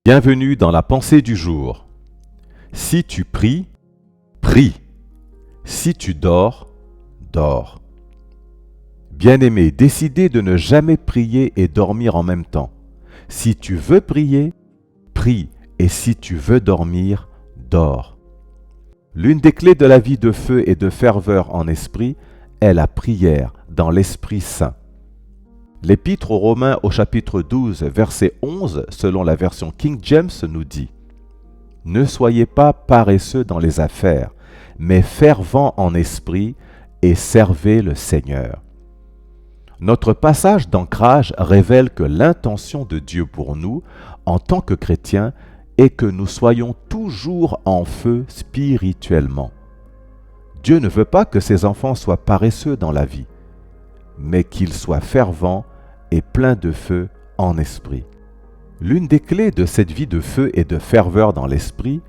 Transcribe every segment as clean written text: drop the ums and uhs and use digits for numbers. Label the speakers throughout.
Speaker 1: Bienvenue dans la pensée du jour. Si tu pries, prie. Si tu dors, dors. Bien-aimé, décidez de ne jamais prier et dormir en même temps. Si tu veux prier, prie, et si tu veux dormir, dors. L'une des clés de la vie de feu et de ferveur en esprit est la prière dans l'Esprit Saint. L'Épître aux Romains au chapitre 12, verset 11, selon la version King James, nous dit « Ne soyez pas paresseux dans les affaires, mais fervents en esprit et servez le Seigneur. » Notre passage d'ancrage révèle que l'intention de Dieu pour nous, en tant que chrétiens, est que nous soyons toujours en feu spirituellement. Dieu ne veut pas que ses enfants soient paresseux dans la vie, mais qu'ils soient fervents et pleins de feu en esprit. L'une des clés de cette vie de feu et de ferveur dans l'esprit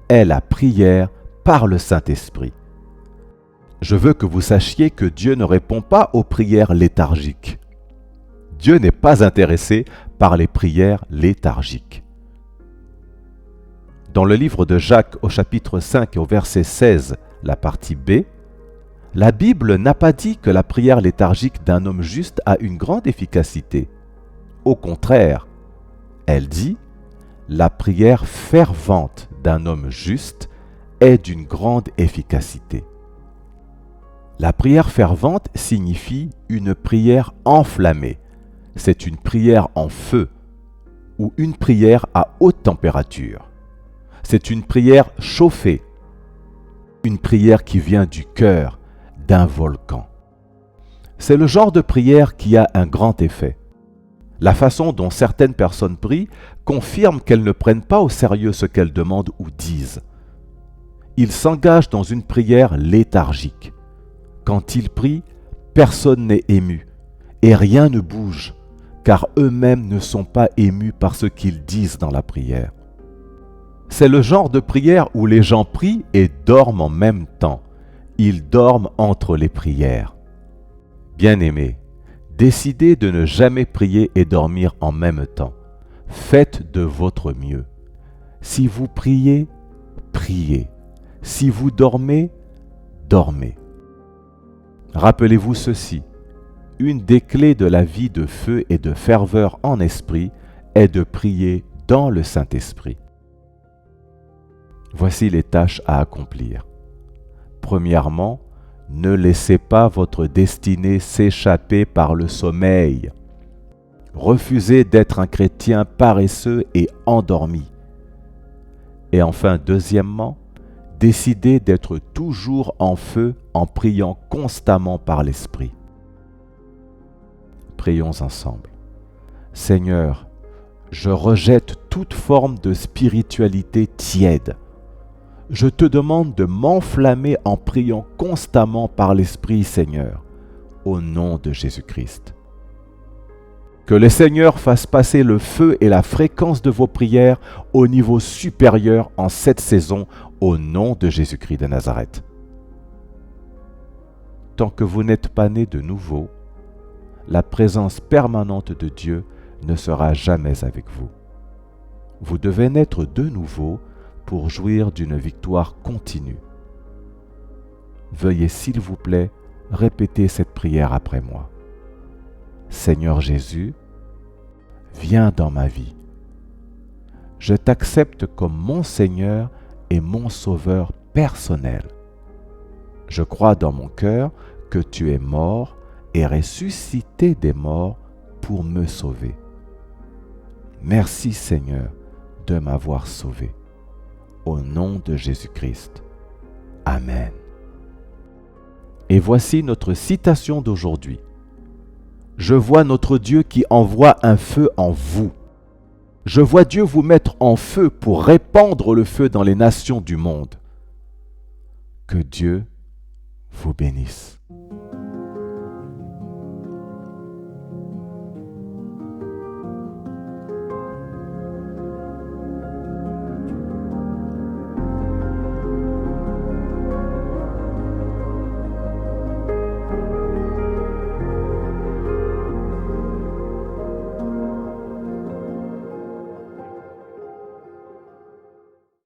Speaker 1: est la prière par le Saint-Esprit. Je veux que vous sachiez que Dieu ne répond pas aux prières léthargiques. Dieu n'est pas intéressé par les prières léthargiques. Dans le livre de Jacques au chapitre 5 et au verset 16, la partie B, la Bible n'a pas dit que la prière léthargique d'un homme juste a une grande efficacité. Au contraire, elle dit « La prière fervente d'un homme juste est d'une grande efficacité. » La prière fervente signifie une prière enflammée. C'est une prière en feu ou une prière à haute température. C'est une prière chauffée, une prière qui vient du cœur, d'un volcan. C'est le genre de prière qui a un grand effet. La façon dont certaines personnes prient confirme qu'elles ne prennent pas au sérieux ce qu'elles demandent ou disent. Ils s'engagent dans une prière léthargique. Quand ils prient, personne n'est ému et rien ne bouge, car eux-mêmes ne sont pas émus par ce qu'ils disent dans la prière. C'est le genre de prière où les gens prient et dorment en même temps. Ils dorment entre les prières. Bien-aimés, décidez de ne jamais prier et dormir en même temps. Faites de votre mieux. Si vous priez, priez. Si vous dormez, dormez. Rappelez-vous ceci, une des clés de la vie de feu et de ferveur en esprit est de prier dans le Saint-Esprit. Voici les tâches à accomplir. Premièrement, ne laissez pas votre destinée s'échapper par le sommeil. Refusez d'être un chrétien paresseux et endormi. Et enfin, deuxièmement, décidez d'être toujours en feu en priant constamment par l'Esprit. Prions ensemble. Seigneur, je rejette toute forme de spiritualité tiède. Je te demande de m'enflammer en priant constamment par l'Esprit, Seigneur, au nom de Jésus-Christ. Que le Seigneur fasse passer le feu et la fréquence de vos prières au niveau supérieur en cette saison, au nom de Jésus-Christ de Nazareth. Tant que vous n'êtes pas né de nouveau, la présence permanente de Dieu ne sera jamais avec vous. Vous devez naître de nouveau pour jouir d'une victoire continue. Veuillez s'il vous plaît répéter cette prière après moi. Seigneur Jésus, viens dans ma vie. Je t'accepte comme mon Seigneur et mon Sauveur personnel. Je crois dans mon cœur que tu es mort et ressuscité des morts pour me sauver. Merci Seigneur de m'avoir sauvé. Au nom de Jésus-Christ. Amen. Et voici notre citation d'aujourd'hui. Je vois notre Dieu qui envoie un feu en vous. Je vois Dieu vous mettre en feu pour répandre le feu dans les nations du monde. Que Dieu vous bénisse.